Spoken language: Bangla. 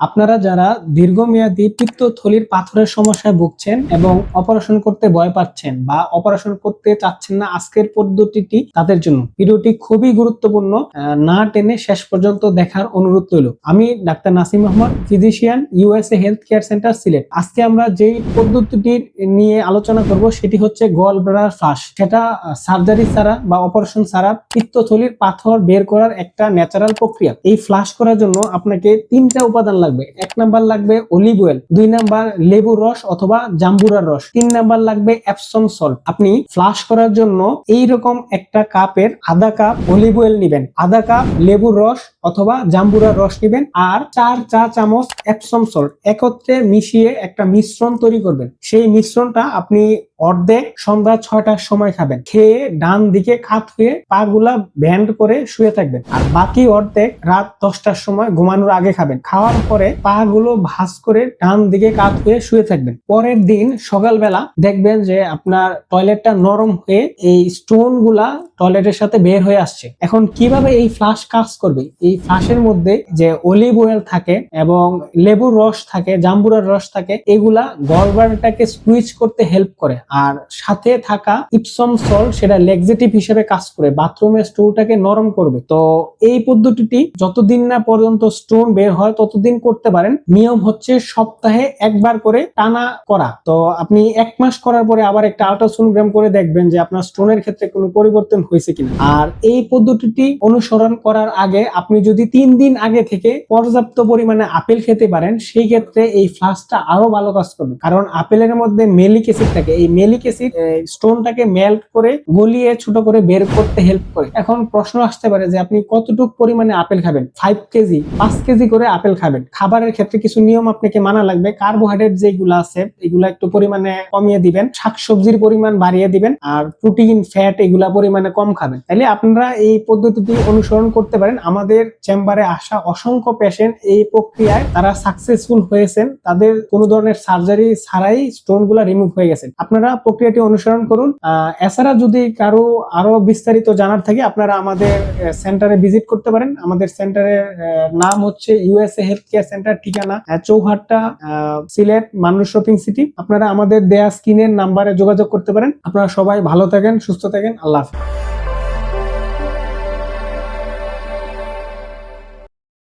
আপনারা যারা দীর্ঘমেয়াদী পিত্তথলির পাথরের সমস্যায় ভুগছেন এবং অপারেশন করতে ভয় পাচ্ছেন বা অপারেশন করতে চাচ্ছেন না, আজকের পদ্ধতিটি তাদের জন্য। ভিডিওটি খুবই গুরুত্বপূর্ণ, না টেনে শেষ পর্যন্ত দেখার অনুরোধ রইল। আমি doctor Nasim Ahmed, physician, USA health care center, Sylhet. আজকে আমরা যেই পদ্ধতিটি নিয়ে আলোচনা করব সেটি হচ্ছে গল ব্লাডার ফ্লাশ। সেটা সার্জারি ছাড়া বা অপারেশন ছাড়া পিত্তথলির পাথর বের করার একটা ন্যাচারাল প্রক্রিয়া। এই ফ্লাশ করার জন্য আপনাকে তিনটা উপাদান লাগবে। এক নাম্বার লাগবে অলিভ অয়েল, দুই নাম্বার লেবুর রস অথবা জাম্বুরার রস, তিন নাম্বার লাগবে এপসম সল্ট। আপনি ফ্লাশ করার জন্য এইরকম একটা কাপের আধা কাপ অলিভ অয়েল নিবেন, আধা কাপ লেবুর রস অথবা জাম্বুরার রস নিবেন, আর 4 চা চামচ এপসম সল্ট একত্রে মিশিয়ে একটা মিশ্রণ তৈরি করবেন। সেই মিশ্রণটা আপনি অর্ধেক সন্ধ্যা 6টার সময় খাবেন। খেয়ে ডান দিকে কাত হয়ে পা গুলা ব্যান্ড করে শুয়ে থাকবেন, আর বাকি অর্ধেক রাত 10টার সময় ঘুমানোর আগে খাবেন। খাওয়ার পরে পা গুলো ভাঁজ করে ডান দিকে কাত হয়ে শুয়ে থাকবেন। পরের দিন সকালবেলা দেখবেন যে আপনার টয়লেটটা নরম হয়ে এই স্টোন গুলা টয়লেটের সাথে বের হয়ে আসছে। এখন কিভাবে এই ফ্লাশ কাজ করবে? এই ফ্লাশের মধ্যে যে অলিভ অয়েল থাকে এবং লেবুর রস থাকে, জাম্বুরার রস থাকে, এগুলা গলব্লাডারটাকে সুইচ করতে হেল্প করে। আর সাথে থাকা ইপসম সল্ট সেটা লেক্সেটিভ হিসেবে কাজ করে, বাথরুমের স্টুলটাকে নরম করবে। তো এই পদ্ধতিটি যতদিন না পর্যন্ত স্টোন বের হয় ততদিন করতে পারেন। নিয়ম হচ্ছে সপ্তাহে একবার করে টানা করা। তো আপনি 1 মাস করার পরে আবার একটা আল্ট্রাসোনোগ্রাম করে দেখবেন যে আপনার স্টোনের ক্ষেত্রে কোনো পরিবর্তন হয়েছে কিনা। আর এই পদ্ধতিটি অনুসরণ করার আগে আপনি যদি 3 দিন আগে থেকে পর্যাপ্ত পরিমাণে আপেল খেতে পারেন, সেই ক্ষেত্রে এই ফ্লাশটা আরো ভালো কাজ করবে। কারণ আপেলের মধ্যে মেলিক অ্যাসিড থাকে। এই মেলিক অ্যাসিড স্টোনটাকে মেল্ট করে গলিয়ে ছোট করে বের করতে হেল্প করে। এখন প্রশ্ন আসতে পারে যে আপনি কতটুকু পরিমাণে আপেল খাবেন? 5 কেজি 5 কেজি করে আপেল খাবেন। খাবারের ক্ষেত্রে কিছু নিয়ম আপনাকে মানা লাগবে। কার্বোহাইড্রেট যেগুলো আছে এগুলা একটু পরিমাণে কমিয়ে দিবেন, শাকসবজির পরিমাণ বাড়িয়ে দিবেন, আর প্রোটিন ফ্যাট এগুলা পরিমাণে কম খাবেন। তাহলে আপনারা এই পদ্ধতিটি অনুসরণ করতে পারেন। আমাদের চেম্বারে আসা অসংখ্য পেশেন্ট এই প্রক্রিয়ায় তারা সাকসেসফুল হয়েছেন। তাদের কোনো ধরনের সার্জারি ছাড়াই স্টোন গুলা রিমুভ হয়ে গেছে। আপনারা প্রক্রিয়াটি অনুসরণ করুন। এছাড়া যদি কারো আরো বিস্তারিত জানার থাকে আপনারা আমাদের সেন্টারে ভিজিট করতে পারেন। আমাদের সেন্টারের নাম হচ্ছে ইউএসএ হেলথ কেয়ার সেন্টার, ঠিকানা চৌহাট্টা, সিলেট, মানুষ শপিং সিটি। আপনারা আমাদের দেয়া স্ক্রিনের নাম্বারে যোগাযোগ করতে পারেন। আপনারা সবাই ভালো থাকেন, সুস্থ থাকেন। আল্লাহ হাফেজ।